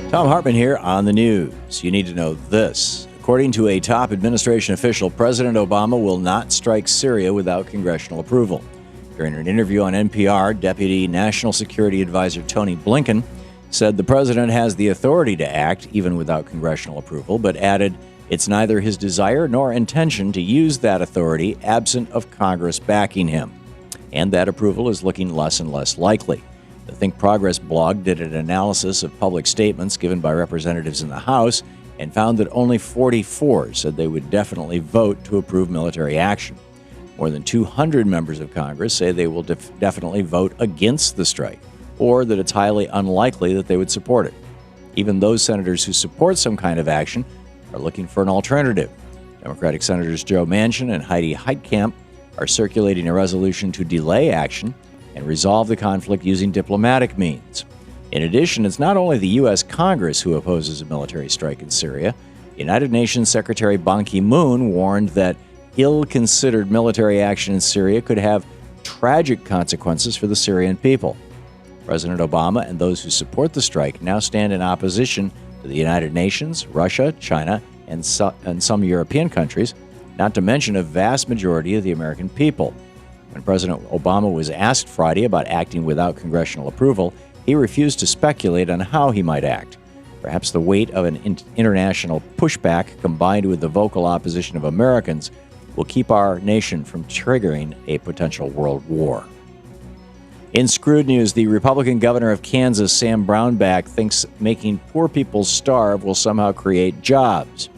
Thom Hartmann here on the news. You need to know this. According to a top administration official, President Obama will not strike Syria without congressional approval. During an interview on NPR, Deputy National Security Advisor Tony Blinken said the president has the authority to act even without congressional approval, but added it's neither his desire nor intention to use that authority absent of Congress backing him. And that approval is looking less and less likely. The Think Progress blog did an analysis of public statements given by representatives in the House and found that only 44 said they would definitely vote to approve military action. More than 200 members of Congress say they will definitely vote against the strike, or that it's highly unlikely that they would support it. Even those senators who support some kind of action are looking for an alternative. Democratic Senators Joe Manchin and Heidi Heitkamp are circulating a resolution to delay action and resolve the conflict using diplomatic means. In addition, it's not only the U.S. Congress who opposes a military strike in Syria. United Nations Secretary Ban KiMoon warned that ill-considered military action in Syria could have tragic consequences for the Syrian people. President Obama and those who support the strike now stand in opposition to the United Nations, Russia, China, and some European countries, not to mention a vast majority of the American people. When President Obama was asked Friday about acting without congressional approval, he refused to speculate on how he might act. Perhaps the weight of an international pushback combined with the vocal opposition of Americans will keep our nation from triggering a potential world war. In screwed news, the Republican governor of Kansas, Sam Brownback, thinks making poor people starve will somehow create jobs.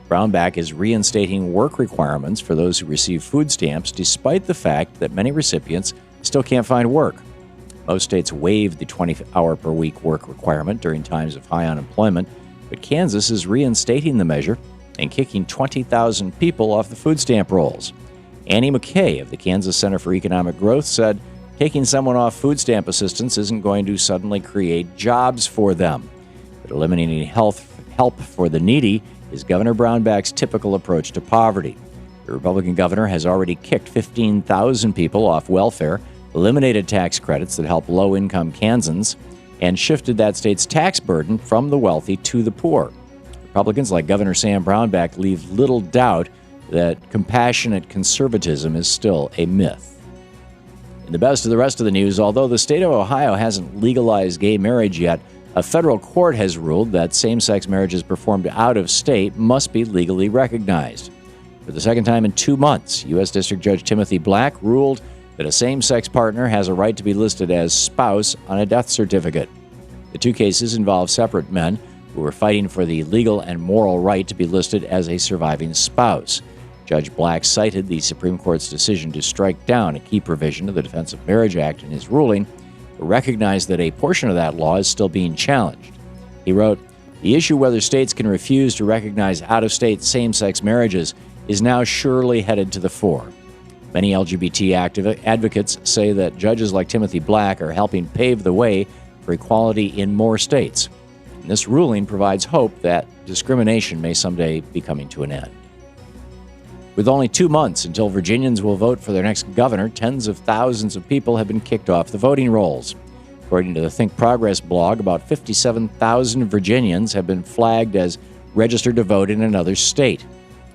Brownback is reinstating work requirements for those who receive food stamps, despite the fact that many recipients still can't find work. Most states waived the 20-hour-per-week work requirement during times of high unemployment, but Kansas is reinstating the measure and kicking 20,000 people off the food stamp rolls. Annie McKay of the Kansas Center for Economic Growth said taking someone off food stamp assistance isn't going to suddenly create jobs for them, but eliminating help for the needy is Governor Brownback's typical approach to poverty. The Republican governor has already kicked 15,000 people off welfare, eliminated tax credits that help low-income Kansans, and shifted that state's tax burden from the wealthy to the poor. Republicans like Governor Sam Brownback leave little doubt that compassionate conservatism is still a myth. In the best of the rest of the news, although the state of Ohio hasn't legalized gay marriage yet, a federal court has ruled that same-sex marriages performed out of state must be legally recognized. For the second time in 2 months, U.S. District Judge Timothy Black ruled that a same-sex partner has a right to be listed as spouse on a death certificate. The two cases involve separate men who were fighting for the legal and moral right to be listed as a surviving spouse. Judge Black cited the Supreme Court's decision to strike down a key provision of the Defense of Marriage Act in his ruling, recognized that a portion of that law is still being challenged. He wrote, "The issue whether states can refuse to recognize out-of-state same-sex marriages is now surely headed to the fore. Many LGBT advocates say that judges like Timothy Black are helping pave the way for equality in more states. And this ruling provides hope that discrimination may someday be coming to an end." With only 2 months until Virginians will vote for their next governor, tens of thousands of people have been kicked off the voting rolls. According to the Think Progress blog, about 57,000 Virginians have been flagged as registered to vote in another state.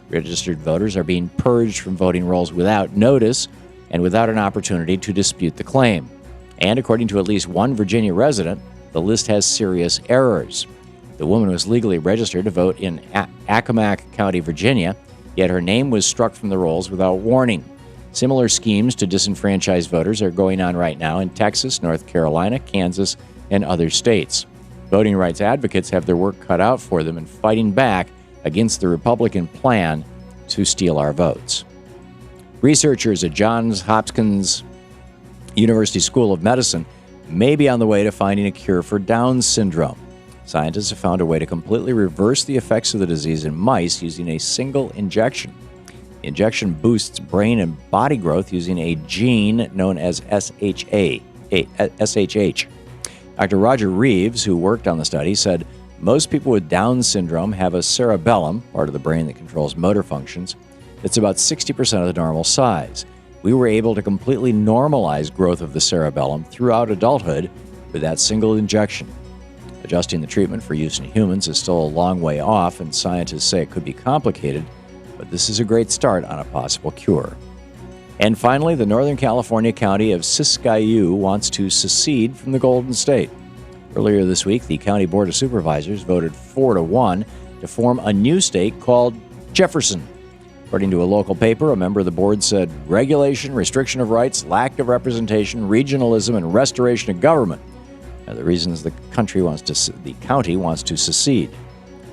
Registered voters are being purged from voting rolls without notice and without an opportunity to dispute the claim. And according to at least one Virginia resident, the list has serious errors. The woman was legally registered to vote in Accomack County, Virginia, yet her name was struck from the rolls without warning. Similar schemes to disenfranchise voters are going on right now in Texas, North Carolina, Kansas, and other states. Voting rights advocates have their work cut out for them in fighting back against the Republican plan to steal our votes. Researchers at Johns Hopkins University School of Medicine may be on the way to finding a cure for Down syndrome. Scientists have found a way to completely reverse the effects of the disease in mice using a single injection. The injection boosts brain and body growth using a gene known as SHH. Dr. Roger Reeves, who worked on the study, said most people with Down syndrome have a cerebellum, part of the brain that controls motor functions, that's about 60% of the normal size. We were able to completely normalize growth of the cerebellum throughout adulthood with that single injection. Adjusting the treatment for use in humans is still a long way off, and scientists say it could be complicated, but this is a great start on a possible cure. And finally, the Northern California county of Siskiyou wants to secede from the Golden State. Earlier this week, the County Board of Supervisors voted 4-1 to form a new state called Jefferson. According to a local paper, a member of the board said regulation, restriction of rights, lack of representation, regionalism, and restoration of government are the reasons the county wants to secede.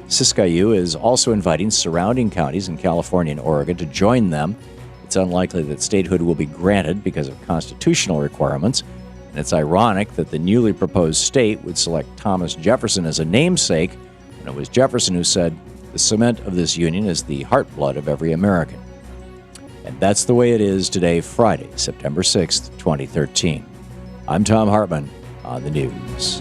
Siskiyou is also inviting surrounding counties in California and Oregon to join them. It's unlikely that statehood will be granted because of constitutional requirements, and it's ironic that the newly proposed state would select Thomas Jefferson as a namesake, and it was Jefferson who said, "The cement of this union is the heartblood of every American." And that's the way it is today, Friday, September 6th, 2013. I'm Thom Hartmann on the news.